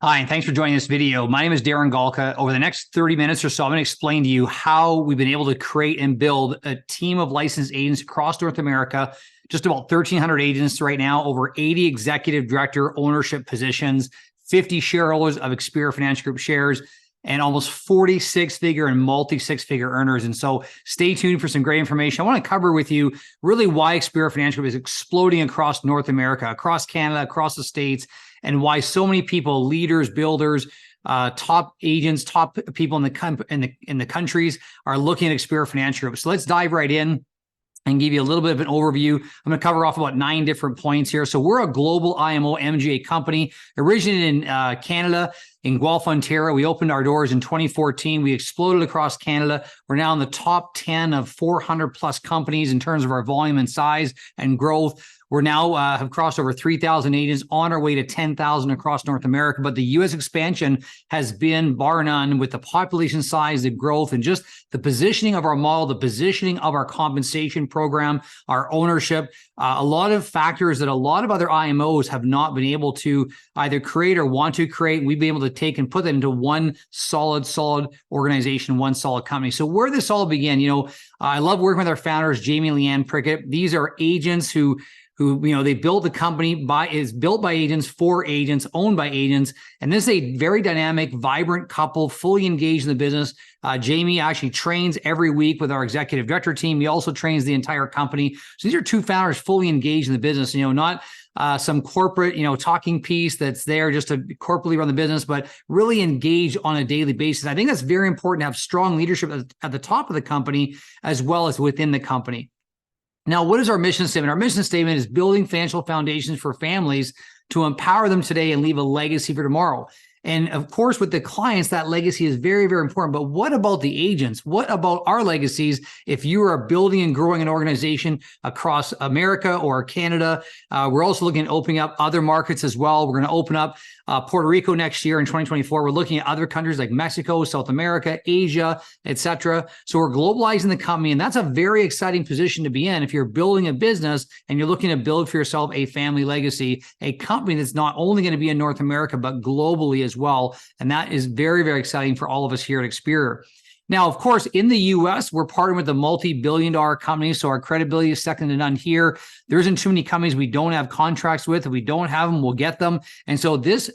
Hi, and thanks for joining this video. My name is Darren Galka. Over the next 30 minutes or so, I'm going to explain to you how we've been able to create and build a team of licensed agents across North America, just about 1,300 agents right now, over 80 executive director ownership positions, 50 shareholders of Experior Financial Group shares, and almost 40 six-figure and multi-six-figure earners. And so stay tuned for some great information. I want to cover with you really why Experior Financial Group is exploding across North America, across Canada, across the States, and why so many people, leaders, builders, top agents, top people in the countries are looking at Experior Financial Group. So let's dive right in and give you a little bit of an overview. I'm going to cover off about 9 different points here. So we're a global IMO MGA company, originated in Canada, in Guelph, Ontario. We opened our doors in 2014. We exploded across Canada. We're now in the top 10 of 400 plus companies in terms of our volume and size and growth. We're now have crossed over 3,000 agents, on our way to 10,000 across North America. But the U.S. expansion has been bar none, with the population size, the growth, and just the positioning of our model, the positioning of our compensation program, our ownership, a lot of factors that a lot of other IMOs have not been able to either create or want to create. We've been able to take and put that into one solid organization, one solid company. So where this all began, I love working with our founders, Jamie and Leanne Prickett. These are agents who they built the company is built by agents, for agents, owned by agents. And this is a very dynamic, vibrant couple, fully engaged in the business. Jamie actually trains every week with our executive director team. He also trains the entire company. So these are two founders fully engaged in the business, not some corporate, talking piece that's there just to corporately run the business, but really engage on a daily basis. I think that's very important to have strong leadership at the top of the company as well as within the company. Now, what is our mission statement? Our mission statement is building financial foundations for families to empower them today and leave a legacy for tomorrow. And of course, with the clients, that legacy is very, very important. But what about the agents? What about our legacies? If you are building and growing an organization across America or Canada, we're also looking at opening up other markets as well. We're going to open up Puerto Rico next year in 2024. We're looking at other countries like Mexico, South America, Asia, etc. So we're globalizing the company, and that's a very exciting position to be in if you're building a business and you're looking to build for yourself a family legacy, a company that's not only going to be in North America, but globally as well. And that is very, very exciting for all of us here at Experior. Now, of course, in the U.S., we're partnering with a multi-billion-dollar company, so our credibility is second to none here. There isn't too many companies we don't have contracts with. If we don't have them, we'll get them. And so this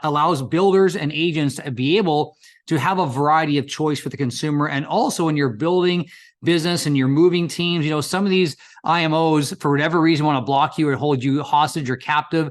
allows builders and agents to be able to have a variety of choice for the consumer. And also when you're building business and you're moving teams, some of these IMOs, for whatever reason, want to block you or hold you hostage or captive.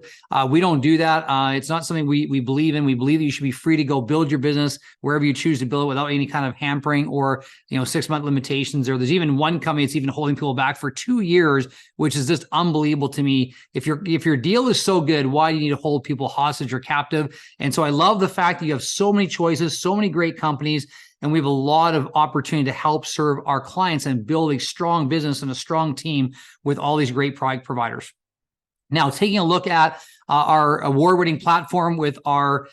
We don't do that. It's not something we believe in. We believe that you should be free to go build your business wherever you choose to build it without any kind of hampering or 6-month limitations. Or there's even one company that's even holding people back for 2 years, which is just unbelievable to me. If your deal is so good, why do you need to hold people hostage or captive? And so I love the fact that you have so many choices, so many great companies, and we have a lot of opportunity to help serve our clients and build a strong business and a strong team with all these great product providers. Now, taking a look at our award-winning platform with our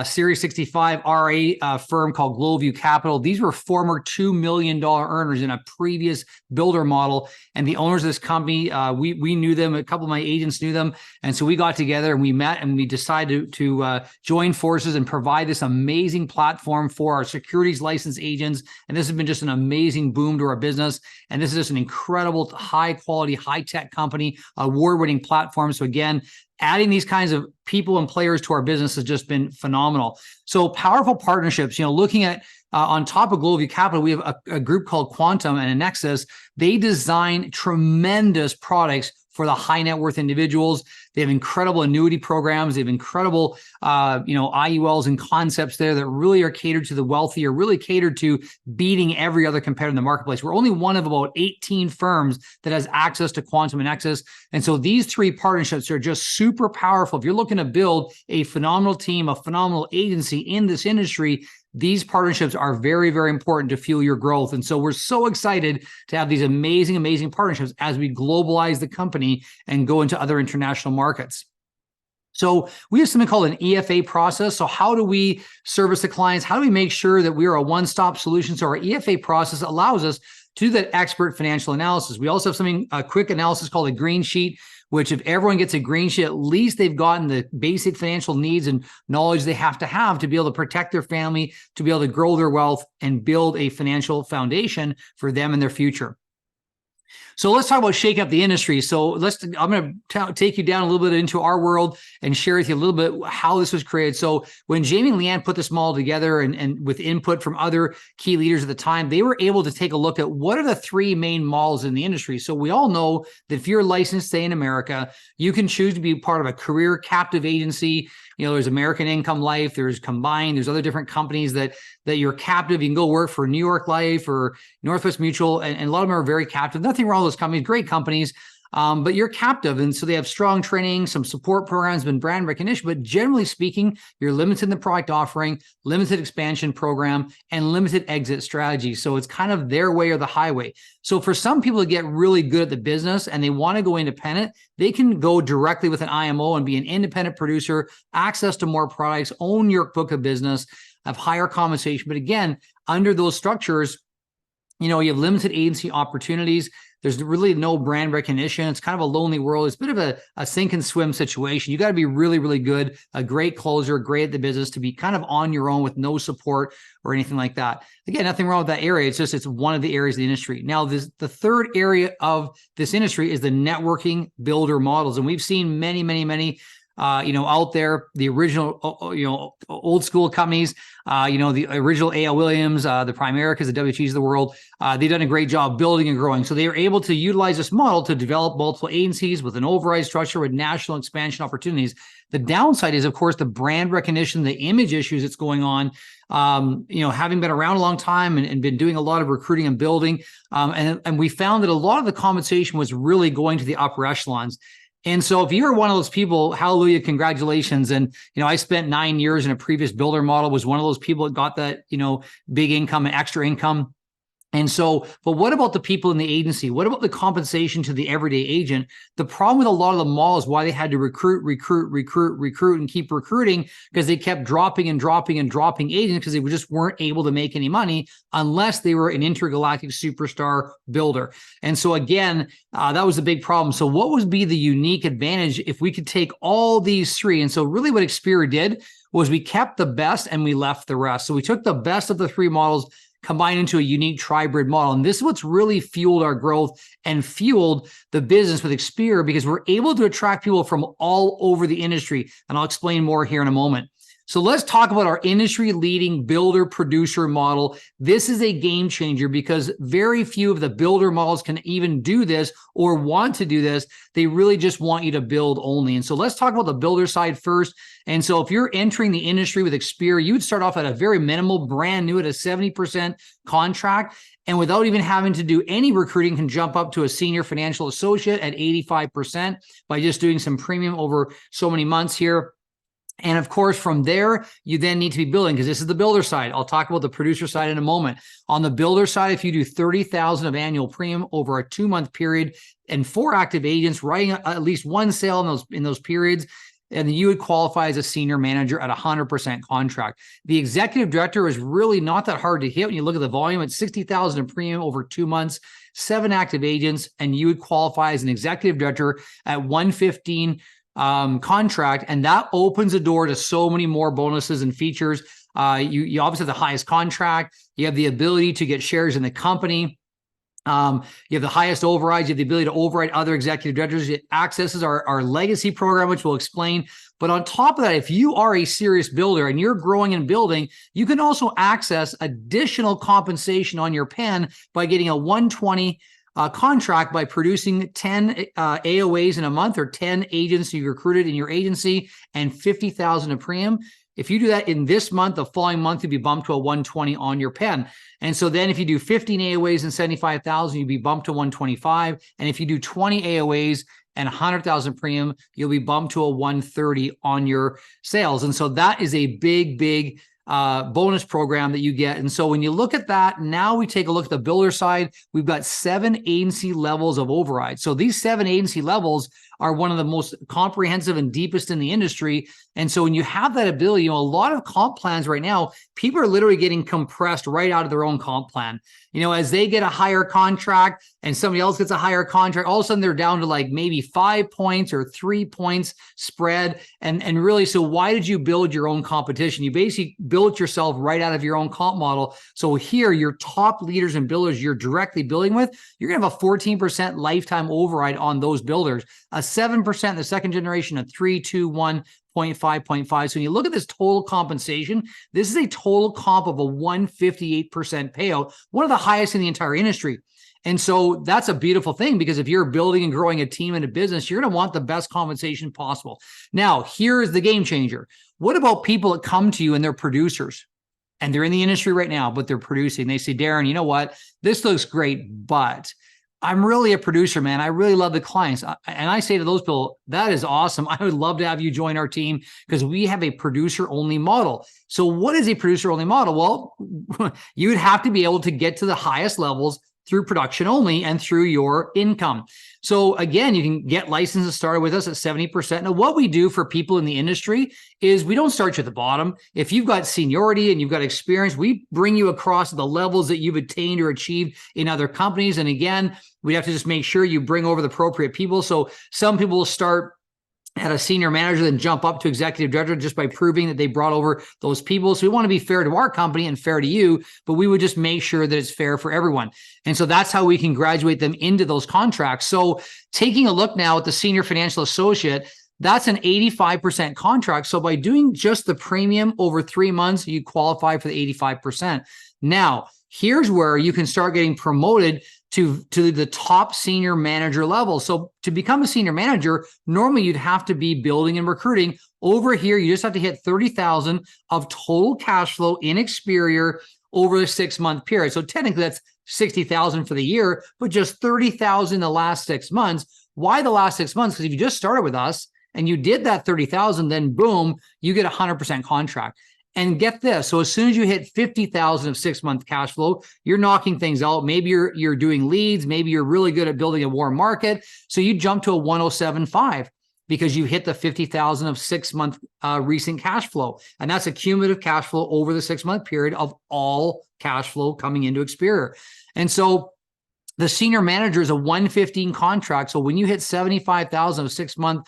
Series 65 RA firm called Globeview Capital. These were former $2 million earners in a previous builder model. And the owners of this company, we knew them. A couple of my agents knew them. And so we got together and we met and we decided to join forces and provide this amazing platform for our securities licensed agents. And this has been just an amazing boom to our business. And this is just an incredible, high quality, high tech company, award-winning platform. So again, adding these kinds of people and players to our business has just been phenomenal. So powerful partnerships, looking at on top of Globeview Capital, we have a group called Quantum and Nexus. They design tremendous products for the high net worth individuals. They have incredible annuity programs. They have incredible, IULs and concepts there that really are catered to the wealthy, or really catered to beating every other competitor in the marketplace. We're only one of about 18 firms that has access to Quantum and Nexus. And so these 3 partnerships are just super powerful. If you're looking to build a phenomenal team, a phenomenal agency in this industry, these partnerships are very, very important to fuel your growth. And so we're so excited to have these amazing, amazing partnerships as we globalize the company and go into other international markets. So we have something called an EFA process. So how do we service the clients? How do we make sure that we are a one-stop solution? So our EFA process allows us to do that expert financial analysis. We also have something, a quick analysis called a green sheet, which if everyone gets a green sheet, at least they've gotten the basic financial needs and knowledge they have to be able to protect their family, to be able to grow their wealth and build a financial foundation for them and their future. So let's talk about shake up the industry. So I'm going to take you down a little bit into our world and share with you a little bit how this was created. So when Jamie and Leanne put this model together and with input from other key leaders at the time, they were able to take a look at what are the three main models in the industry. So we all know that if you're licensed, say in America, you can choose to be part of a career captive agency. You know, there's American Income Life, there's Combined, there's other different companies that you're captive. You can go work for New York Life or Northwest Mutual, and a lot of them are very captive. Nothing wrong with those companies, great companies, but you're captive. And so they have strong training, some support programs, and brand recognition. But generally speaking, you're limited in the product offering, limited expansion program, and limited exit strategy. So it's kind of their way or the highway. So for some people to get really good at the business and they want to go independent, they can go directly with an IMO and be an independent producer, access to more products, own your book of business, have higher compensation. But again, under those structures, you know, you have limited agency opportunities. There's really no brand recognition. It's kind of a lonely world. It's a bit of a sink and swim situation. You got to be really, really good, a great closer, great at the business to be kind of on your own with no support or anything like that. Again, nothing wrong with that area. It's just, it's one of the areas of the industry. Now, the third area of this industry is the networking builder models. And we've seen many, many, many out there, the original, old school companies, the original A.L. Williams, the Primericas, the WHEs of the world, they've done a great job building and growing. So they were able to utilize this model to develop multiple agencies with an override structure with national expansion opportunities. The downside is, of course, the brand recognition, the image issues that's going on. Having been around a long time and been doing a lot of recruiting and building, and we found that a lot of the compensation was really going to the upper echelons. And so if you're one of those people, hallelujah, congratulations. And, I spent 9 years in a previous builder model, was one of those people that got that, big income and extra income. And so, but what about the people in the agency? What about the compensation to the everyday agent? The problem with a lot of the models, why they had to recruit and keep recruiting, because they kept dropping agents because they just weren't able to make any money unless they were an intergalactic superstar builder. And so again, that was a big problem. So what would be the unique advantage if we could take all these three? And so really what Experior did was we kept the best and we left the rest. So we took the best of the three models, combined into a unique tri-brid model. And this is what's really fueled our growth and fueled the business with Experior, because we're able to attract people from all over the industry. And I'll explain more here in a moment. So let's talk about our industry-leading builder-producer model. This is a game changer because very few of the builder models can even do this or want to do this. They really just want you to build only. And so let's talk about the builder side first. And so if you're entering the industry with Experior, you'd start off at a very minimal, brand new at a 70% contract. And without even having to do any recruiting, can jump up to a senior financial associate at 85% by just doing some premium over so many months here. And of course, from there, you then need to be building, because this is the builder side. I'll talk about the producer side in a moment. On the builder side, if you do $30,000 of annual premium over a 2-month period and 4 active agents writing at least one sale in those periods, and you would qualify as a senior manager at 100% contract. The executive director is really not that hard to hit when you look at the volume. It's $60,000 in premium over 2 months, 7 active agents, and you would qualify as an executive director at 115 contract, and that opens the door to so many more bonuses and features. You obviously have the highest contract. You have the ability to get shares in the company. You have the highest overrides. You have the ability to override other executive directors. It accesses our legacy program, which we'll explain. But on top of that, if you are a serious builder and you're growing and building, you can also access additional compensation on your pen by getting a 120 contract by producing 10 AOAs in a month, or 10 agents you recruited in your agency, and $50,000 of premium. If you do that in this month, the following month, you'll be bumped to a 120 on your pen. And so then if you do 15 AOAs and 75,000, you'll be bumped to 125. And if you do 20 AOAs and 100,000 premium, you'll be bumped to a 130 on your sales. And so that is a big bonus program that you get. And so when you look at that, now we take a look at the builder side. We've got 7 agency levels of override. So these 7 agency levels are one of the most comprehensive and deepest in the industry. And so when you have that ability, a lot of comp plans right now, people are literally getting compressed right out of their own comp plan. As they get a higher contract and somebody else gets a higher contract, all of a sudden they're down to like maybe 5 points or 3 points spread. And really, so why did you build your own competition? You basically built yourself right out of your own comp model. So here, your top leaders and builders you're directly building with, you're going to have a 14% lifetime override on those builders, a 7% in the second generation, a 3, 2, 1, 0.5. So when you look at this total compensation, this is a total comp of a 158% payout, one of the highest in the entire industry. And so that's a beautiful thing, because if you're building and growing a team and a business, you're going to want the best compensation possible. Now, here is the game changer. What about people that come to you and they're producers? And they're in the industry right now, but they're producing. They say, Darren, you know what? This looks great, but I'm really a producer, man. I really love the clients. And I say to those people, that is awesome. I would love to have you join our team, because we have a producer-only model. So what is a producer-only model? Well, you would have to be able to get to the highest levels through production only and through your income. So again, you can get licenses started with us at 70%. Now, what we do for people in the industry is we don't start you at the bottom. If you've got seniority and you've got experience, we bring you across the levels that you've attained or achieved in other companies. And again, we have to just make sure you bring over the appropriate people. So some people will start at a senior manager, then jump up to executive director just by proving that they brought over those people. So we want to be fair to our company and fair to you, but we would just make sure that it's fair for everyone. And so that's how we can graduate them into those contracts. So taking a look now at the senior financial associate, that's an 85% contract. So by doing just the premium over 3 months, you qualify for the 85%. Now, here's where you can start getting promoted to the top senior manager level. So to become a senior manager, normally you'd have to be building and recruiting. Over here, you just have to hit 30,000 of total cash flow in Experior over a 6-month period. So technically that's 60,000 for the year, but just 30,000 in the last 6 months. Why the last 6 months? Because if you just started with us and you did that 30,000, then boom, you get a 100% contract. And get this, so as soon as you hit 50,000 of 6-month cash flow, you're knocking things out. Maybe you're doing leads. Maybe you're really good at building a warm market. So you jump to a 107.5 because you hit the 50,000 of 6-month recent cash flow. And that's a cumulative cash flow over the 6-month period of all cash flow coming into Experior. And so the senior manager is a 115 contract. So when you hit 75,000 of 6-month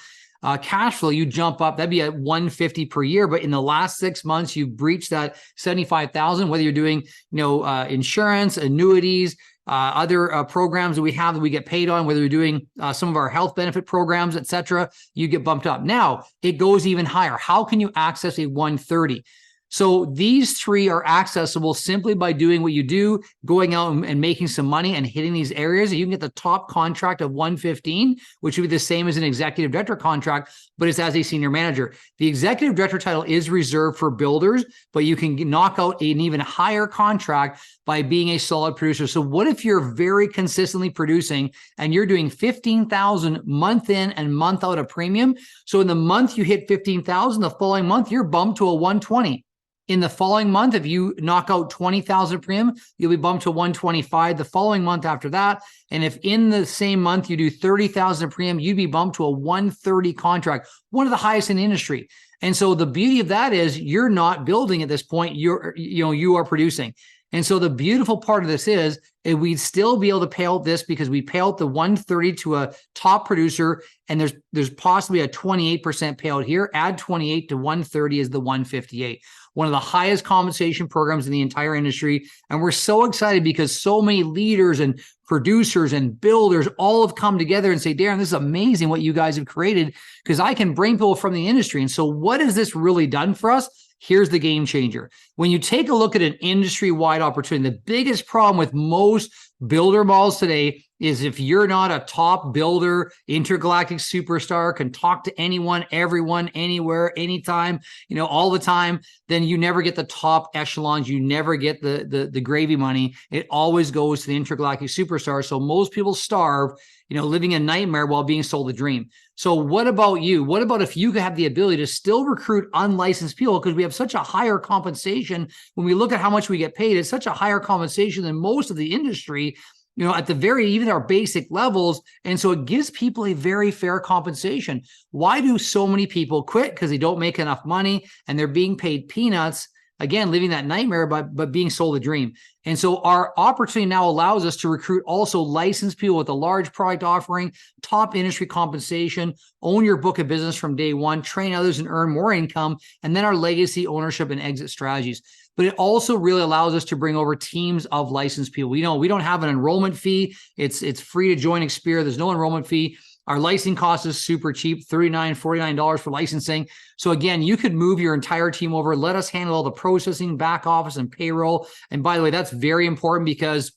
cash flow, you jump up, that'd be at 150 per year. But in the last 6 months, you breached that 75,000, whether you're doing, insurance, annuities, other programs that we have that we get paid on, whether you're doing some of our health benefit programs, et cetera, you get bumped up. Now it goes even higher. How can you access a 130? So these 3 are accessible simply by doing what you do, going out and making some money and hitting these areas. You can get the top contract of 115, which would be the same as an executive director contract, but it's as a senior manager. The executive director title is reserved for builders, but you can knock out an even higher contract by being a solid producer. So what if you're very consistently producing and you're doing 15,000 month in and month out of premium? So in the month you hit 15,000, the following month you're bumped to a 120. In the following month, if you knock out 20,000 premium, you'll be bumped to 125 the following month after that. And if in the same month you do 30,000 premium, you'd be bumped to a 130 contract, one of the highest in the industry. And so the beauty of that is you're not building at this point, you are producing. And so the beautiful part of this is we'd still be able to pay out this because we pay out the 130 to a top producer, and there's possibly a 28% payout here. Add 28 to 130 is the 158. One of the highest compensation programs in the entire industry. And we're so excited because so many leaders and producers and builders all have come together and say, Darren, this is amazing what you guys have created, because I can bring people from the industry. And so what has this really done for us? Here's the game changer. When you take a look at an industry-wide opportunity, the biggest problem with most builder models today is if you're not a top builder, intergalactic superstar, can talk to anyone, everyone, anywhere, anytime, all the time, then you never get the top echelons. You never get the gravy money. It always goes to the intergalactic superstar. So most people starve, living a nightmare while being sold a dream. So what about you? What about if you have the ability to still recruit unlicensed people? Because we have such a higher compensation. When we look at how much we get paid, it's such a higher compensation than most of the industry, at the even our basic levels. And so it gives people a very fair compensation. Why do so many people quit? Because they don't make enough money and they're being paid peanuts. Again, living that nightmare, but being sold a dream. And so our opportunity now allows us to recruit also licensed people with a large product offering, top industry compensation, own your book of business from day one, train others and earn more income, and then our legacy, ownership, and exit strategies. But it also really allows us to bring over teams of licensed people. We don't have an enrollment fee. It's free to join Experior. There's no enrollment fee. Our licensing cost is super cheap, $39, $49 for licensing. So again, you could move your entire team over. Let us handle all the processing, back office, and payroll. And by the way, that's very important because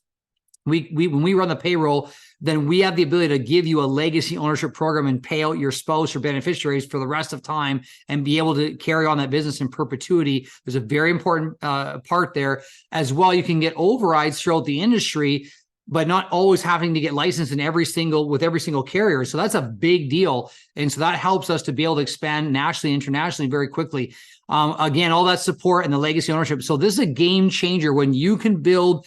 when we run the payroll, then we have the ability to give you a legacy ownership program and pay out your spouse or beneficiaries for the rest of time and be able to carry on that business in perpetuity. There's a very important part there as well. You can get overrides throughout the industry, but not always having to get licensed with every single carrier. So that's a big deal. And so that helps us to be able to expand nationally, internationally very quickly. Again, all that support and the legacy ownership. So this is a game changer when you can build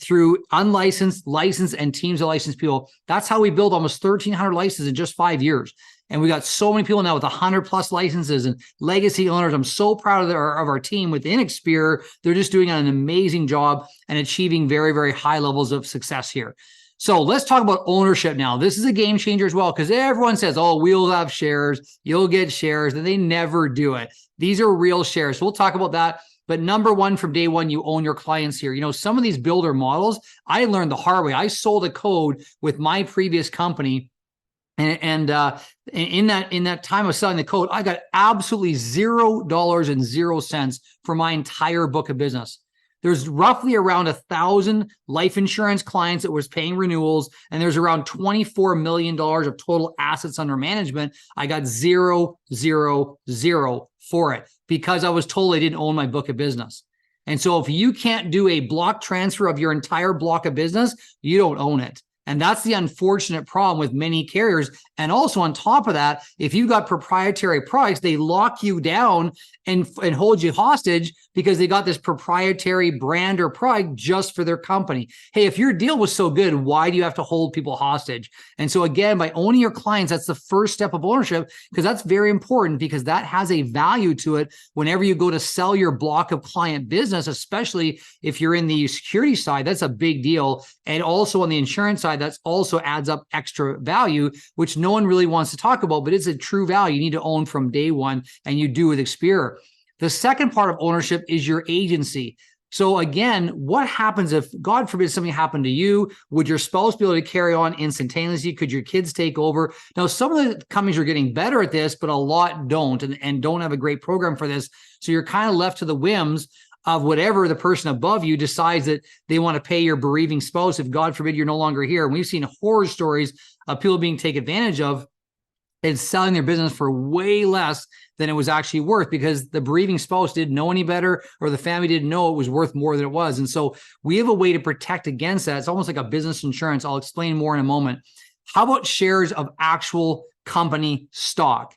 through unlicensed, licensed, and teams of licensed people. That's how we build almost 1,300 licenses in just 5 years. And we got so many people now with 100 plus licenses and legacy owners. I'm so proud of our team within Experior. They're just doing an amazing job and achieving very, very high levels of success here. So let's talk about ownership now. This is a game changer as well, because everyone says, oh, we'll have shares, you'll get shares, and they never do it. These are real shares. So we'll talk about that. But number one, from day one, you own your clients here. Some of these builder models, I learned the hard way. I sold a code with my previous company. And in that time of selling the code, I got absolutely $0 for my entire book of business. There's roughly around 1,000 life insurance clients that was paying renewals, and there's around $24 million of total assets under management. I got zero for it because I was told I didn't own my book of business. And so if you can't do a block transfer of your entire block of business, you don't own it. And that's the unfortunate problem with many carriers. And also on top of that, if you've got proprietary products, they lock you down and hold you hostage because they got this proprietary brand or product just for their company. Hey, if your deal was so good, why do you have to hold people hostage? And so again, by owning your clients, that's the first step of ownership, because that's very important, because that has a value to it whenever you go to sell your block of client business, especially if you're in the security side. That's a big deal. And also on the insurance side, that's also adds up extra value, which no one really wants to talk about, but it's a true value you need to own from day one, and you do with Experior. The second part of ownership is your agency. So again, what happens if, God forbid, something happened to you? Would your spouse be able to carry on instantaneously? Could your kids take over? Now, some of the companies are getting better at this, but a lot don't, and don't have a great program for this. So you're kind of left to the whims of whatever the person above you decides that they want to pay your bereaving spouse if, God forbid, you're no longer here. And we've seen horror stories of people being taken advantage of and selling their business for way less than it was actually worth, because the bereaving spouse didn't know any better, or the family didn't know it was worth more than it was. And so we have a way to protect against that. It's almost like a business insurance. I'll explain more in a moment. How about shares of actual company stock,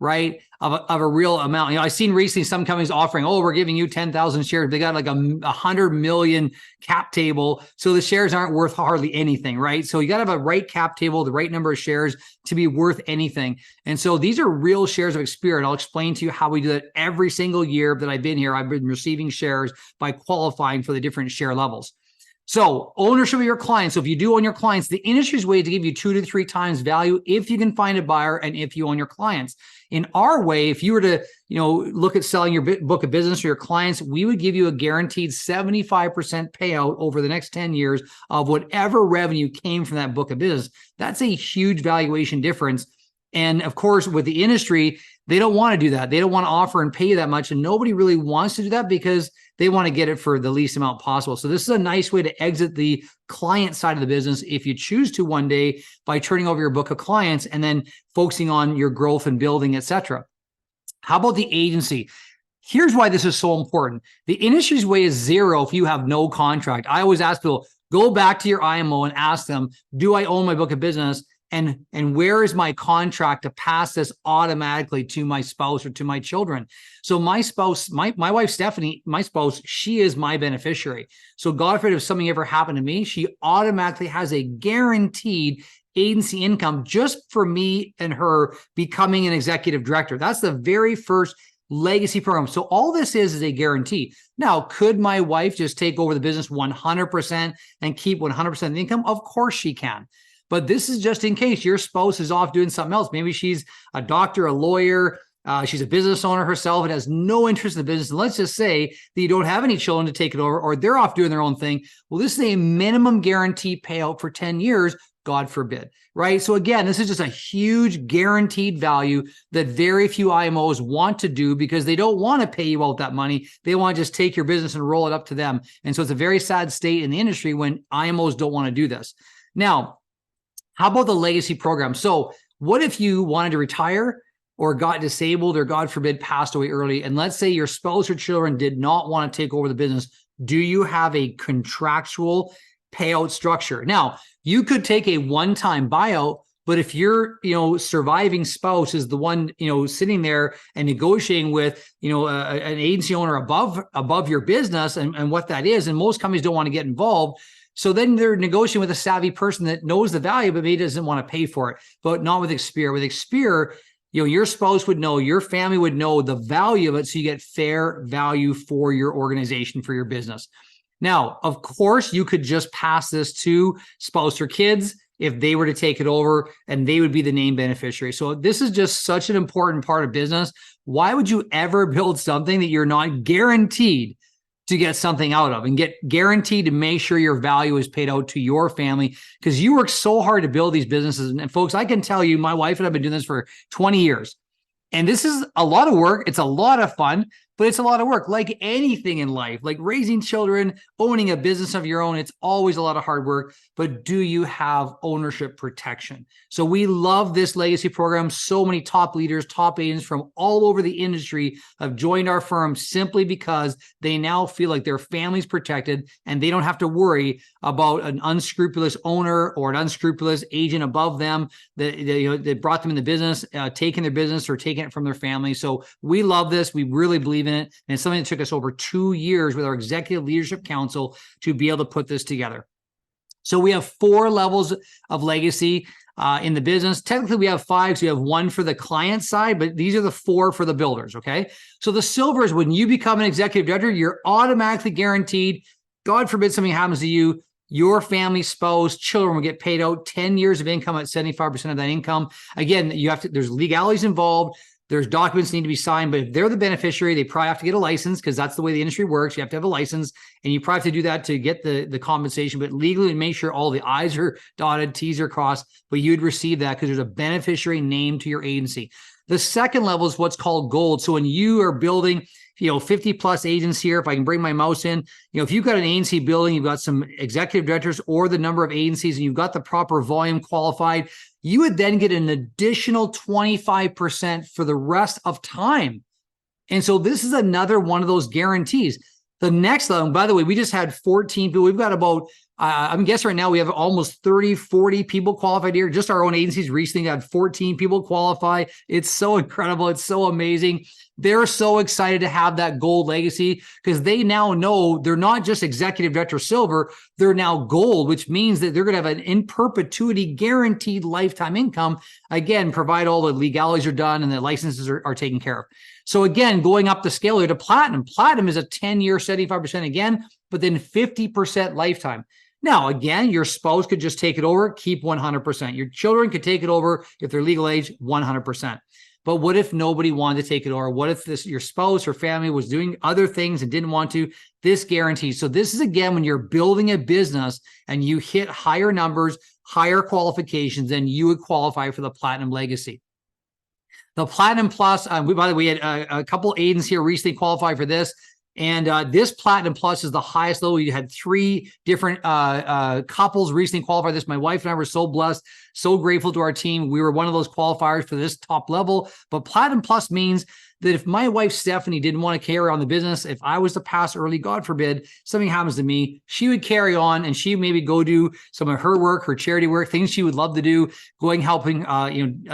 right? Of a real amount. I've seen recently some companies offering, oh, we're giving you 10,000 shares. They got like 100 million cap table. So the shares aren't worth hardly anything, right? So you got to have a right cap table, the right number of shares to be worth anything. And so these are real shares of Experior. And I'll explain to you how we do that every single year that I've been here. I've been receiving shares by qualifying for the different share levels. So ownership of your clients. So if you do own your clients, the industry's way to give you 2 to 3 times value if you can find a buyer and if you own your clients. In our way, if you were to, look at selling your book of business or your clients, we would give you a guaranteed 75% payout over the next 10 years of whatever revenue came from that book of business. That's a huge valuation difference. And of course, with the industry, they don't want to do that. They don't want to offer and pay you that much. And nobody really wants to do that because they want to get it for the least amount possible. So this is a nice way to exit the client side of the business if you choose to one day, by turning over your book of clients and then focusing on your growth and building, etc. How about the agency? Here's why this is so important. The industry's way is zero if you have no contract. I always ask people, go back to your IMO and ask them, do I own my book of business? And where is my contract to pass this automatically to my spouse or to my children? So my spouse, my wife, Stephanie, my spouse, she is my beneficiary. So God forbid if something ever happened to me, she automatically has a guaranteed agency income just for me and her becoming an executive director. That's the very first legacy program. So all this is a guarantee. Now, could my wife just take over the business 100% and keep 100% of the income? Of course she can. But this is just in case your spouse is off doing something else. Maybe she's a doctor, a lawyer, she's a business owner herself and has no interest in the business. And let's just say that you don't have any children to take it over, or they're off doing their own thing. Well, this is a minimum guarantee payout for 10 years, God forbid, right? So again, this is just a huge guaranteed value that very few IMOs want to do because they don't want to pay you out that money. They want to just take your business and roll it up to them. And so it's a very sad state in the industry when IMOs don't want to do this. Now, how about the legacy program? So what if you wanted to retire or got disabled or God forbid passed away early? And let's say your spouse or children did not want to take over the business. Do you have a contractual payout structure? Now, you could take a one-time buyout, but if your, surviving spouse is the one, sitting there and negotiating with, an agency owner above your business and what that is, and most companies don't want to get involved. So then they're negotiating with a savvy person that knows the value, but maybe doesn't want to pay for it. But not with Experior. With Experior, your spouse would know, your family would know the value of it, so you get fair value for your organization, for your business. Now, of course, you could just pass this to spouse or kids if they were to take it over, and they would be the named beneficiary. So this is just such an important part of business. Why would you ever build something that you're not guaranteed to get something out of, and get guaranteed to make sure your value is paid out to your family? Because you work so hard to build these businesses. And folks, I can tell you, my wife and I have been doing this for 20 years. And this is a lot of work. It's a lot of fun, but it's a lot of work. Like anything in life, like raising children, owning a business of your own, it's always a lot of hard work. But do you have ownership protection? So we love this legacy program. So many top leaders, top agents from all over the industry have joined our firm simply because they now feel like their family's protected and they don't have to worry about an unscrupulous owner or an unscrupulous agent above them that brought them in the business, taking their business or taking it from their family. So we love this. We really believe in it. And it's something that took us over 2 years with our Executive Leadership Council to be able to put this together. So we have 4 levels of legacy in the business. Technically, we have 5. So we have 1 for the client side, but these are the 4 for the builders, okay? So the silver is when you become an executive director, you're automatically guaranteed, God forbid something happens to you, your family, spouse, children will get paid out 10 years of income at 75% of that income. Again, there's legalities involved. There's documents need to be signed, but if they're the beneficiary, they probably have to get a license because that's the way the industry works. You have to have a license, and you probably have to do that to get the compensation, but legally make sure all the I's are dotted, T's are crossed, but you'd receive that because there's a beneficiary named to your agency. The second level is what's called gold. So when you are building, 50 plus agents here, if I can bring my mouse in, if you've got an agency building, you've got some executive directors or the number of agencies, and you've got the proper volume qualified, you would then get an additional 25% for the rest of time. And so this is another one of those guarantees. The next level, by the way, we just had 14 people. We've got about, I'm guessing right now we have almost 30, 40 people qualified here. Just our own agencies recently had 14 people qualify. It's so incredible. It's so amazing. They're so excited to have that gold legacy because they now know they're not just executive director silver, they're now gold, which means that they're going to have an in perpetuity guaranteed lifetime income. Again, provide all the legalities are done and the licenses are taken care of. So again, going up the scale here to platinum. Platinum is a 10-year, 75% again, but then 50% lifetime. Now, again, your spouse could just take it over, keep 100%. Your children could take it over if they're legal age, 100%. But what if nobody wanted to take it over? What if your spouse or family was doing other things and didn't want to? This guarantees. So this is, again, when you're building a business and you hit higher numbers, higher qualifications, then you would qualify for the Platinum Legacy. The Platinum Plus, by the way, we had a couple agents here recently qualify for this. And this Platinum Plus is the highest level. You had 3 different couples recently qualify this. My wife and I were so blessed, so grateful to our team. We were one of those qualifiers for this top level. But Platinum Plus means that if my wife, Stephanie, didn't want to carry on the business, if I was to pass early, God forbid, something happens to me, she would carry on and she maybe go do some of her work, her charity work, things she would love to do, helping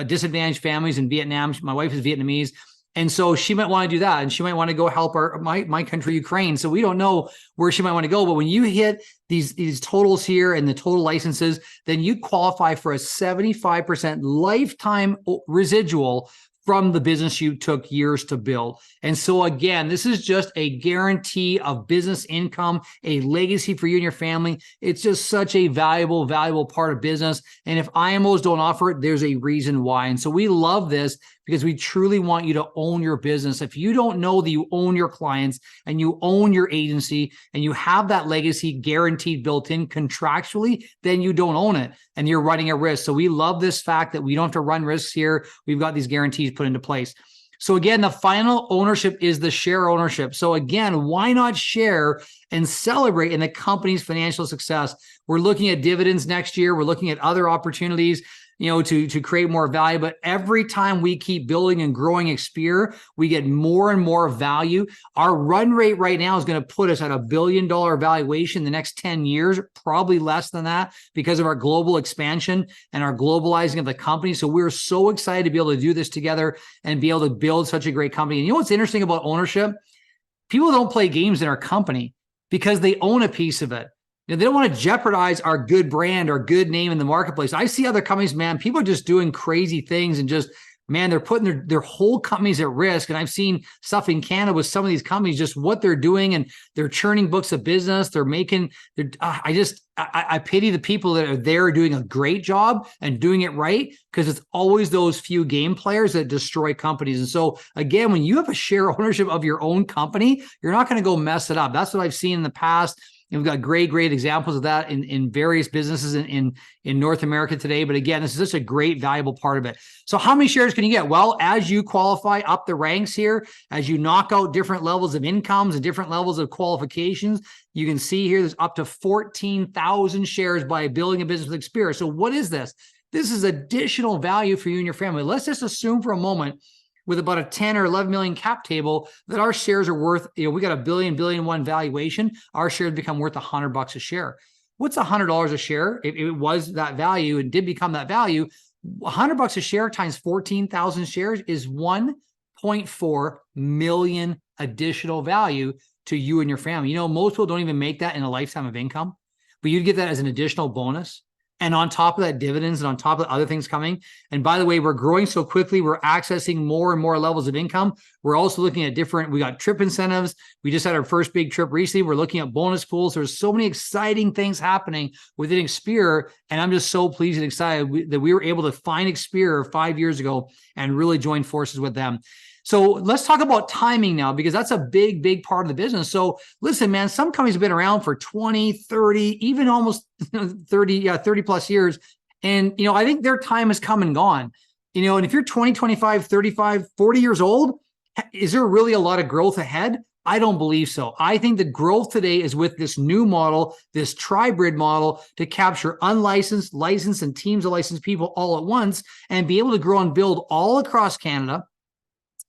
disadvantaged families in Vietnam. My wife is Vietnamese. And so she might want to do that, and she might want to go help my country, Ukraine. So we don't know where she might want to go. But when you hit these totals here and the total licenses, then you qualify for a 75% lifetime residual from the business you took years to build. And so again, this is just a guarantee of business income, a legacy for you and your family. It's just such a valuable part of business. And if IMOs don't offer it, there's a reason why. And so we love this because we truly want you to own your business. If you don't know that you own your clients and you own your agency and you have that legacy guaranteed built in contractually, then you don't own it and you're running a risk. So we love this fact that we don't have to run risks here. We've got these guarantees put into place. So again, the final ownership is the share ownership. So again, why not share and celebrate in the company's financial success? We're looking at dividends next year. We're looking at other opportunities, to create more value. But every time we keep building and growing Experior, we get more and more value. Our run rate right now is going to put us at $1 billion valuation the next 10 years, probably less than that because of our global expansion and our globalizing of the company. So we're so excited to be able to do this together and be able to build such a great company. And you know what's interesting about ownership? People don't play games in our company because they own a piece of it. They don't want to jeopardize our good brand, our good name in the marketplace. I see other companies, man, people are just doing crazy things and just, man, they're putting their whole companies at risk. And I've seen stuff in Canada with some of these companies, just what they're doing, and they're churning books of business. I pity the people that are there doing a great job and doing it right, because it's always those few game players that destroy companies. And so again, when you have a share ownership of your own company, you're not going to go mess it up. That's what I've seen in the past. And we've got great examples of that in various businesses in North America today. But again, this is just a great, valuable part of it. So how many shares can you get? Well, as you qualify up the ranks here, as you knock out different levels of incomes and different levels of qualifications, you can see here there's up to 14,000 shares by building a business with Experior. So what is this? This is additional value for you and your family. Let's just assume for a moment, with about a 10 or 11 million cap table, that our shares are worth, we got $1 billion valuation. Our shares become worth $100 a share. What's $100 a share? If it was that value and did become that value, $100 a share times 14,000 shares is 1.4 million additional value to you and your family. Most people don't even make that in a lifetime of income, but you'd get that as an additional bonus. And on top of that, dividends, and on top of the other things coming. And by the way, we're growing so quickly, we're accessing more and more levels of income. We're also looking at we got trip incentives. We just had our first big trip recently. We're looking at bonus pools. There's so many exciting things happening within Experior. And I'm just so pleased and excited that we were able to find Experior 5 years ago and really join forces with them. So let's talk about timing now, because that's a big part of the business. So listen, man, some companies have been around for 20, 30, even almost 30 plus years. And, I think their time has come and gone, and if you're 20, 25, 35, 40 years old, is there really a lot of growth ahead? I don't believe so. I think the growth today is with this new model, this tri-brid model, to capture unlicensed, licensed, and teams of licensed people all at once and be able to grow and build all across Canada,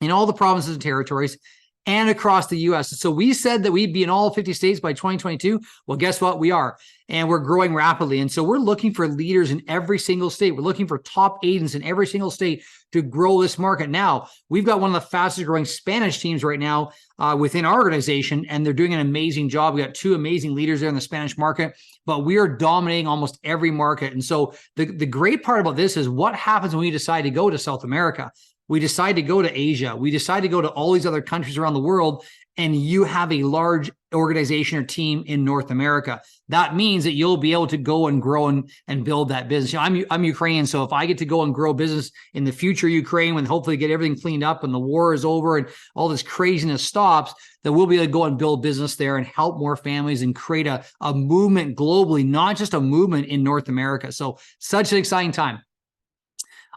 in all the provinces and territories, and across the U.S. So we said that we'd be in all 50 states by 2022. Well, guess what? We are. And we're growing rapidly. And so we're looking for leaders in every single state. We're looking for top agents in every single state to grow this market. Now, we've got one of the fastest growing Spanish teams right now within our organization, and they're doing an amazing job. We got 2 amazing leaders there in the Spanish market, but we are dominating almost every market. And so the great part about this is what happens when we decide to go to South America. We decide to go to Asia. We decide to go to all these other countries around the world, and you have a large organization or team in North America. That means that you'll be able to go and grow and build that business. I'm Ukrainian, so if I get to go and grow business in the future Ukraine, when hopefully get everything cleaned up and the war is over and all this craziness stops, that we'll be able to go and build business there and help more families and create a movement globally, not just a movement in North America. So such an exciting time.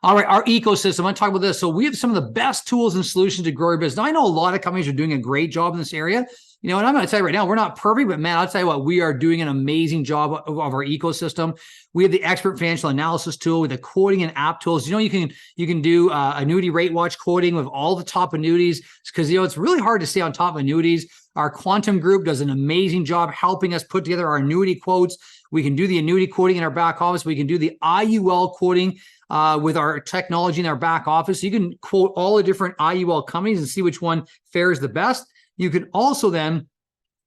All right, our ecosystem, I want to talk about this. So we have some of the best tools and solutions to grow your business. Now, I know a lot of companies are doing a great job in this area, And I'm going to tell you right now, we're not perfect, but man, I'll tell you what, we are doing an amazing job of our ecosystem. We have the expert financial analysis tool with the quoting and app tools. You can do annuity rate watch quoting with all the top annuities, because it's really hard to stay on top of annuities. Our quantum group does an amazing job helping us put together our annuity quotes. We can do the annuity quoting in our back office. We can do the IUL quoting with our technology in our back office. So you can quote all the different IUL companies and see which one fares the best. You can also then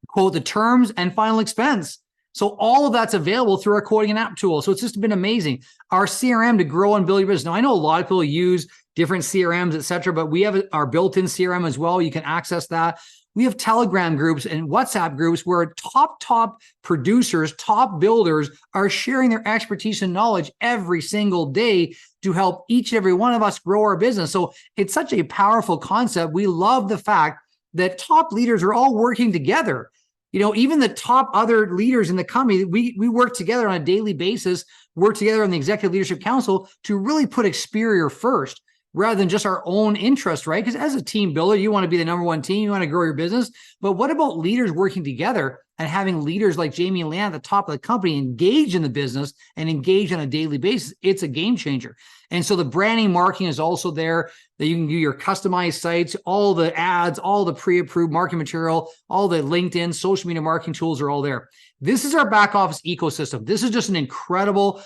quote the terms and final expense. So all of that's available through our quoting and app tool. So it's just been amazing. Our CRM to grow and build your business. Now, I know a lot of people use different CRMs, et cetera, but we have our built-in CRM as well. You can access that. We have Telegram groups and WhatsApp groups where top producers, top builders are sharing their expertise and knowledge every single day to help each and every one of us grow our business. So it's such a powerful concept. We love the fact that top leaders are all working together. Even the top other leaders in the company, we work together on a daily basis, work together on the Executive Leadership Council to really put Experior first, rather than just our own interest, right? Because as a team builder, you want to be the number one team, you want to grow your business. But what about leaders working together and having leaders like Jamie and Leanne at the top of the company engage in the business and engage on a daily basis? It's a game changer. And so the branding marketing is also there, that you can do your customized sites, all the ads, all the pre-approved marketing material, all the LinkedIn, social media marketing tools are all there. This is our back office ecosystem. This is just an incredible,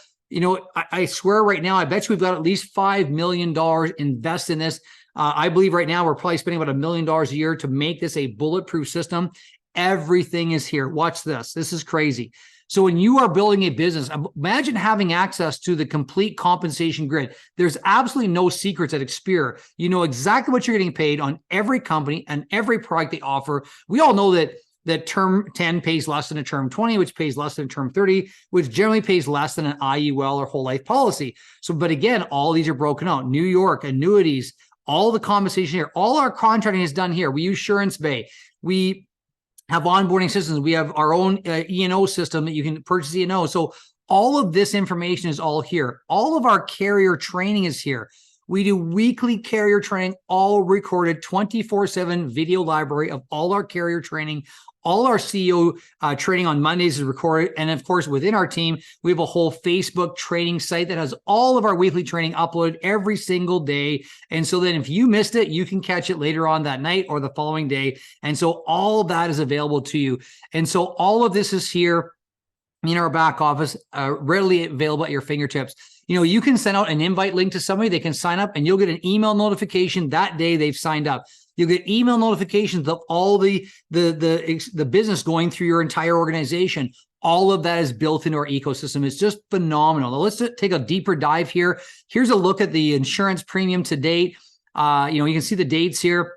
I swear right now, I bet you we've got at least $5 million invested in this. I believe right now we're probably spending about $1 million a year to make this a bulletproof system. Everything is here. Watch this. This is crazy. So when you are building a business, imagine having access to the complete compensation grid. There's absolutely no secrets at Experior. You know exactly what you're getting paid on every company and every product they offer. We all know that term 10 pays less than a term 20, which pays less than a term 30, which generally pays less than an IUL or whole life policy. So, but again, all these are broken out. New York, annuities, all the compensation here, all our contracting is done here. We use Surance Bay. We have onboarding systems. We have our own E&O system that you can purchase E&O. So all of this information is all here. All of our carrier training is here. We do weekly carrier training, all recorded 24/7 video library of all our carrier training. All our CEO training on Mondays is recorded. And of course, within our team, we have a whole Facebook training site that has all of our weekly training uploaded every single day. And so then if you missed it, you can catch it later on that night or the following day. And so all of that is available to you. And so all of this is here in our back office, readily available at your fingertips. You can send out an invite link to somebody, they can sign up, and you'll get an email notification that day they've signed up. You'll get email notifications of all the business going through your entire organization. All of that is built into our ecosystem. It's just phenomenal. Now let's take a deeper dive here. Here's a look at the insurance premium to date. You can see the dates here.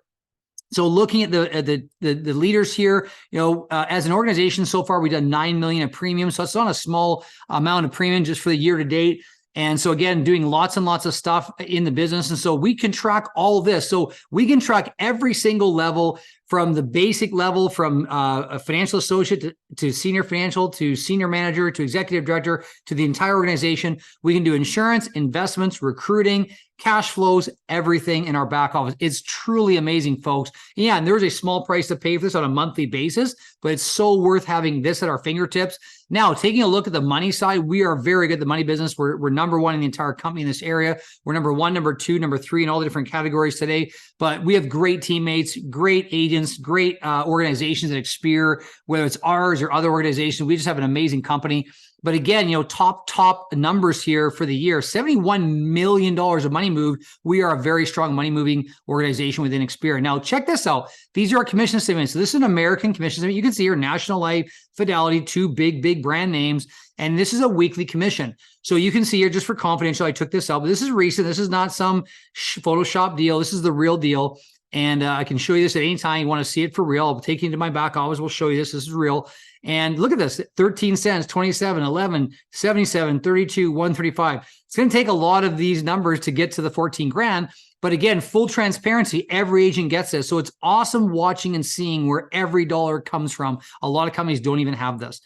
So looking at the leaders here, as an organization so far, we've done $9 million of premium. So it's not a small amount of premium just for the year to date. And so again, doing lots and lots of stuff in the business. And so we can track all of this. So we can track every single level, from the basic level, from a financial associate to senior financial, to senior manager, to executive director, to the entire organization. We can do insurance, investments, recruiting, cash flows, everything in our back office. It's truly amazing, folks. Yeah, and there's a small price to pay for this on a monthly basis, but it's so worth having this at our fingertips. Now, taking a look at the money side, we are very good at the money business. We're number one in the entire company in this area. We're number one, number two, number three in all the different categories today. But we have great teammates, great agents, great organizations at Experior, whether it's ours or other organizations. We just have an amazing company. But again, top numbers here for the year, $71 million of money moved. We are a very strong money moving organization within Experior. Now, check this out. These are our commission statements. So this is an American commission statement. You can see here, National Life, Fidelity, two big brand names. And this is a weekly commission. So you can see here, just for confidential, I took this out, but this is recent. This is not some Photoshop deal. This is the real deal. And I can show you this at any time you want to see it for real. I'll take you into my back office. We'll show you this. This is real. And look at this, 13 cents, 27, 11, 77, 32, 135. It's going to take a lot of these numbers to get to the 14 grand. But again, full transparency, every agent gets this. So it's awesome watching and seeing where every dollar comes from. A lot of companies don't even have this.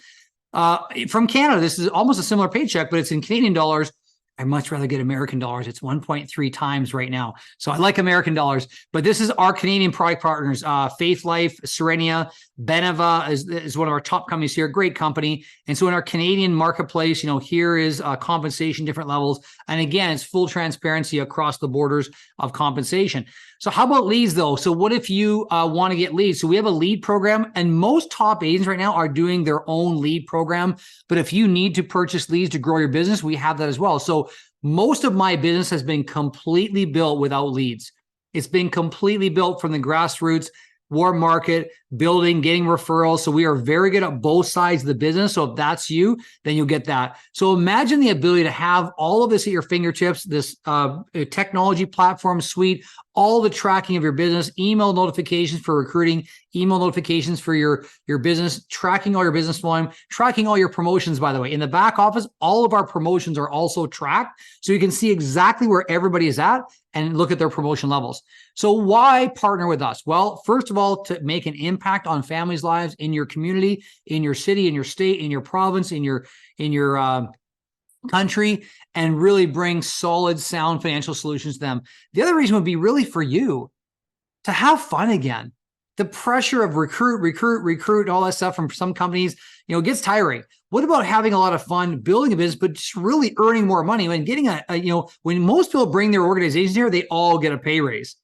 From Canada, this is almost a similar paycheck, but it's in Canadian dollars. I much rather get American dollars. It's 1.3 times right now. So I like American dollars, but this is our Canadian product partners. Faith Life, Serenia, Beneva is one of our top companies here. Great company. And so in our Canadian marketplace, here is compensation, different levels. And again, it's full transparency across the borders of compensation. So how about leads though? So what if you want to get leads? So we have a lead program, and most top agents right now are doing their own lead program. But if you need to purchase leads to grow your business, we have that as well. So most of my business has been completely built without leads. It's been completely built from the grassroots, warm market, building, getting referrals. So we are very good at both sides of the business. So if that's you, then you'll get that. So imagine the ability to have all of this at your fingertips, this technology platform suite, all the tracking of your business, email notifications for recruiting, email notifications for your business, tracking all your business volume, tracking all your promotions, by the way. In the back office, all of our promotions are also tracked. So you can see exactly where everybody is at and look at their promotion levels. So why partner with us? Well, first of all, to make an impact on families' lives in your community, in your city, in your state, in your province, in your country, and really bring solid, sound financial solutions to them. The other reason would be really for you to have fun again. The pressure of recruit, all that stuff from some companies, gets tiring. What about having a lot of fun building a business, but just really earning more money and getting when most people bring their organizations here, they all get a pay raise.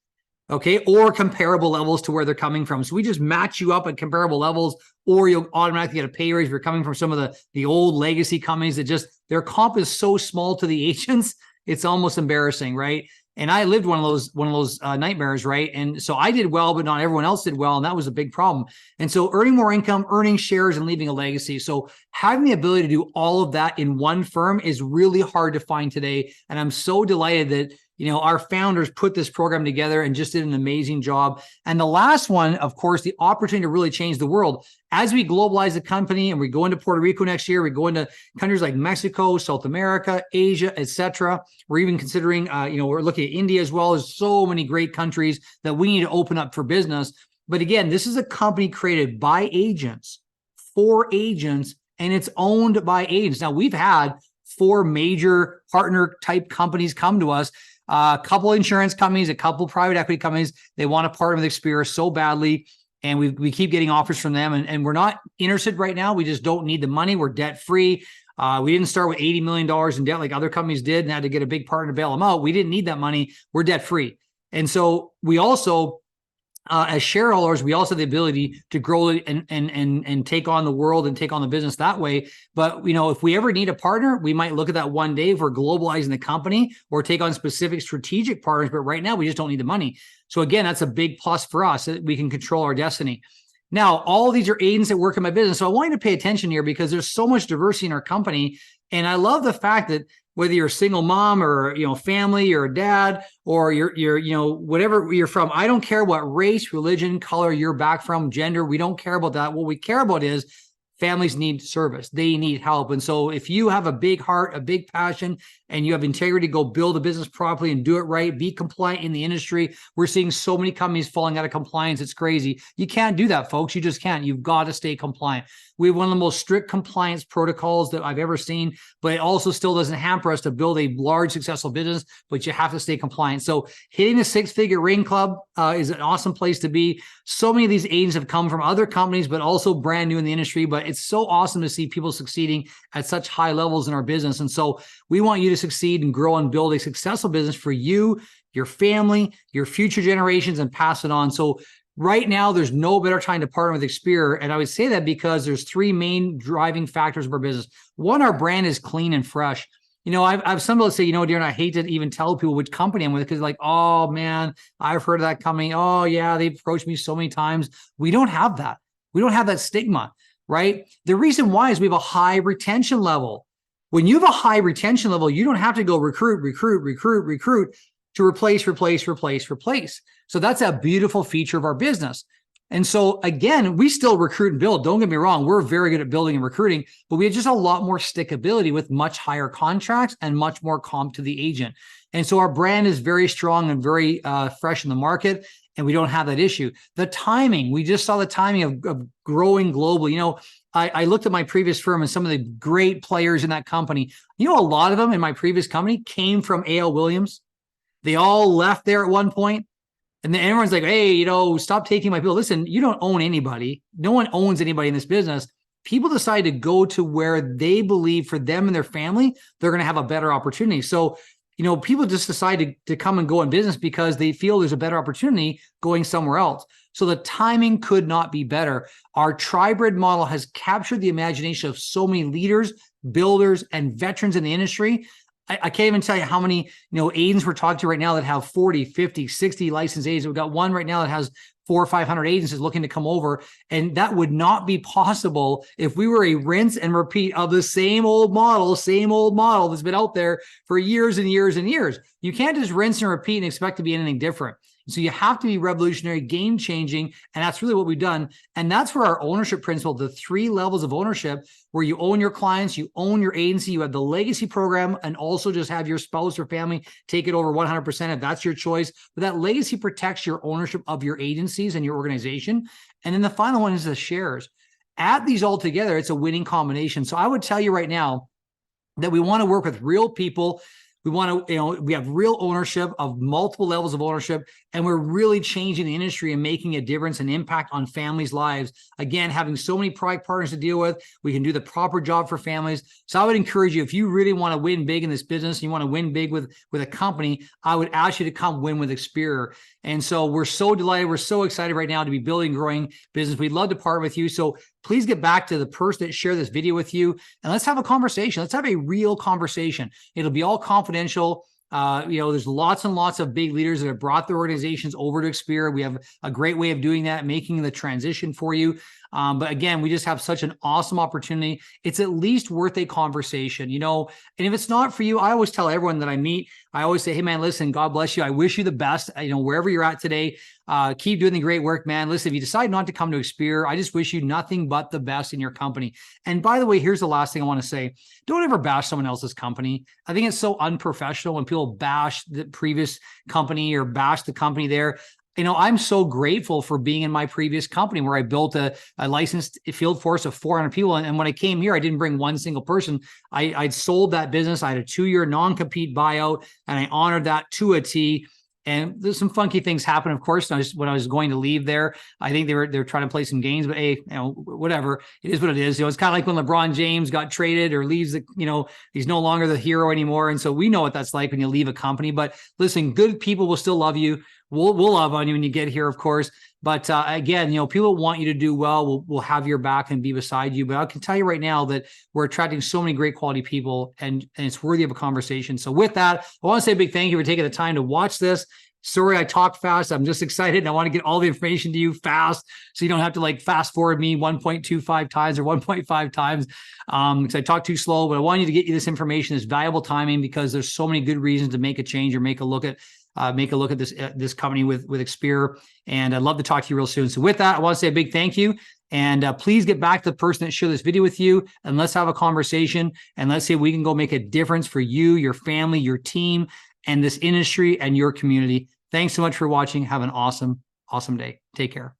Okay, or comparable levels to where they're coming from. So we just match you up at comparable levels, or you'll automatically get a pay raise if you're coming from some of the old legacy companies that just their comp is so small to the agents, it's almost embarrassing, right? And I lived one of those nightmares, right? And so I did well, but not everyone else did well, and that was a big problem. And so earning more income, earning shares, and leaving a legacy. So having the ability to do all of that in one firm is really hard to find today. And I'm so delighted that our founders put this program together and just did an amazing job. And the last one, of course, the opportunity to really change the world. As we globalize the company and we go into Puerto Rico next year, we go into countries like Mexico, South America, Asia, etc. We're even considering, we're looking at India as well. There's so many great countries that we need to open up for business. But again, this is a company created by agents, for agents, and it's owned by agents. Now, we've had 4 major partner type companies come to us. A couple insurance companies, a couple private equity companies, they want to partner with Experior so badly. And we keep getting offers from them. And we're not interested right now. We just don't need the money. We're debt free. We didn't start with $80 million in debt like other companies did and had to get a big partner to bail them out. We didn't need that money. We're debt free. And so we also, as shareholders, we also have the ability to grow it and take on the world and take on the business that way. But, if we ever need a partner, we might look at that one day if we're globalizing the company or take on specific strategic partners. But right now, we just don't need the money. So again, that's a big plus for us that we can control our destiny. Now, all of these are agents that work in my business. So I want you to pay attention here because there's so much diversity in our company. And I love the fact that whether you're a single mom or, family, you're a dad, or you're whatever you're from, I don't care what race, religion, color you're back from, gender, we don't care about that. What we care about is families need service. They need help. And so if you have a big heart, a big passion, and you have integrity, go build a business properly and do it right, be compliant in the industry. We're seeing so many companies falling out of compliance. It's crazy. You can't do that, folks. You just can't. You've got to stay compliant. We have one of the most strict compliance protocols that I've ever seen, but it also still doesn't hamper us to build a large, successful business, but you have to stay compliant. So hitting the 6-figure ring club is an awesome place to be. So many of these agents have come from other companies, but also brand new in the industry, but it's so awesome to see people succeeding at such high levels in our business. And so we want you to succeed and grow and build a successful business for you, your family, your future generations, and pass it on. So right now, there's no better time to partner with Experior. And I would say that because there's 3 main driving factors of our business. One, our brand is clean and fresh. I've some people say, Darren, I hate to even tell people which company I'm with because like, oh man, I've heard of that company. Oh yeah, they've approached me so many times. We don't have that. We don't have that stigma, right? The reason why is we have a high retention level. When you have a high retention level, you don't have to go recruit to replace. So that's a beautiful feature of our business. And so again, we still recruit and build. Don't get me wrong. We're very good at building and recruiting, but we have just a lot more stickability with much higher contracts and much more comp to the agent. And so our brand is very strong and very fresh in the market, and we don't have that issue. The timing, we just saw the timing of growing globally. I looked at my previous firm and some of the great players in that company. You know, a lot of them in my previous company came from A.L. Williams. They all left there at one point. And then everyone's like, hey, you know, stop taking my people. Listen, you don't own anybody. No one owns anybody in this business. People decide to go to where they believe for them and their family, they're going to have a better opportunity. So, you know, people just decide to come and go in business because they feel there's a better opportunity going somewhere else. So the timing could not be better. Our tribrid model has captured the imagination of so many leaders, builders, and veterans in the industry. I can't even tell you how many, agents we're talking to right now that have 40, 50, 60 licensed agents. We've got one right now that has 400 or 500 agents is looking to come over. And that would not be possible if we were a rinse and repeat of the same old model that's been out there for years and years and years. You can't just rinse and repeat and expect to be anything different. So you have to be revolutionary, game changing. And that's really what we've done. And that's where our ownership principle, the 3 levels of ownership, where you own your clients, you own your agency, you have the legacy program, and also just have your spouse or family take it over 100% if that's your choice. But that legacy protects your ownership of your agencies and your organization. And then the final one is the shares. Add these all together, it's a winning combination. So I would tell you right now that we want to work with real people. We want to, we have real ownership of multiple levels of ownership, and we're really changing the industry and making a difference and impact on families' lives. Again, having so many product partners to deal with, we can do the proper job for families. So I would encourage you, if you really want to win big in this business, you want to win big with a company, I would ask you to come win with Experior. And so we're so delighted. We're so excited right now to be building, growing business. We'd love to partner with you. So please get back to the person that shared this video with you, and let's have a conversation. Let's have a real conversation. It'll be all confidential. There's lots and lots of big leaders that have brought their organizations over to Experior. We have a great way of doing that, making the transition for you. But again, we just have such an awesome opportunity. It's at least worth a conversation, and if it's not for you, I always tell everyone that I meet, I always say, hey man, listen, God bless you. I wish you the best, wherever you're at today. Keep doing the great work, man. Listen, if you decide not to come to Experior, I just wish you nothing but the best in your company. And by the way, here's the last thing I want to say. Don't ever bash someone else's company. I think it's so unprofessional when people bash the previous company or bash the company there. I'm so grateful for being in my previous company where I built a licensed field force of 400 people. And when I came here, I didn't bring one single person. I'd sold that business. I had a 2-year non-compete buyout, and I honored that to a T. And there's some funky things happen, of course. When I was going to leave there, I think they were trying to play some games, but hey, whatever. It is what it is. It's kind of like when LeBron James got traded or leaves, he's no longer the hero anymore. And so we know what that's like when you leave a company. But listen, good people will still love you. We'll love on you when you get here, of course. But again, people want you to do well. We'll have your back and be beside you. But I can tell you right now that we're attracting so many great quality people, and it's worthy of a conversation. So with that, I want to say a big thank you for taking the time to watch this. Sorry, I talked fast. I'm just excited, and I want to get all the information to you fast, so you don't have to fast forward me 1.25 times or 1.5 times because I talk too slow. But I want you to get you this information, this valuable timing, because there's so many good reasons to make a change or make a look at this company with Experior. And I'd love to talk to you real soon. So with that, I want to say a big thank you. And please get back to the person that shared this video with you, and let's have a conversation, and let's see if we can go make a difference for you, your family, your team, and this industry and your community. Thanks so much for watching. Have an awesome, awesome day. Take care.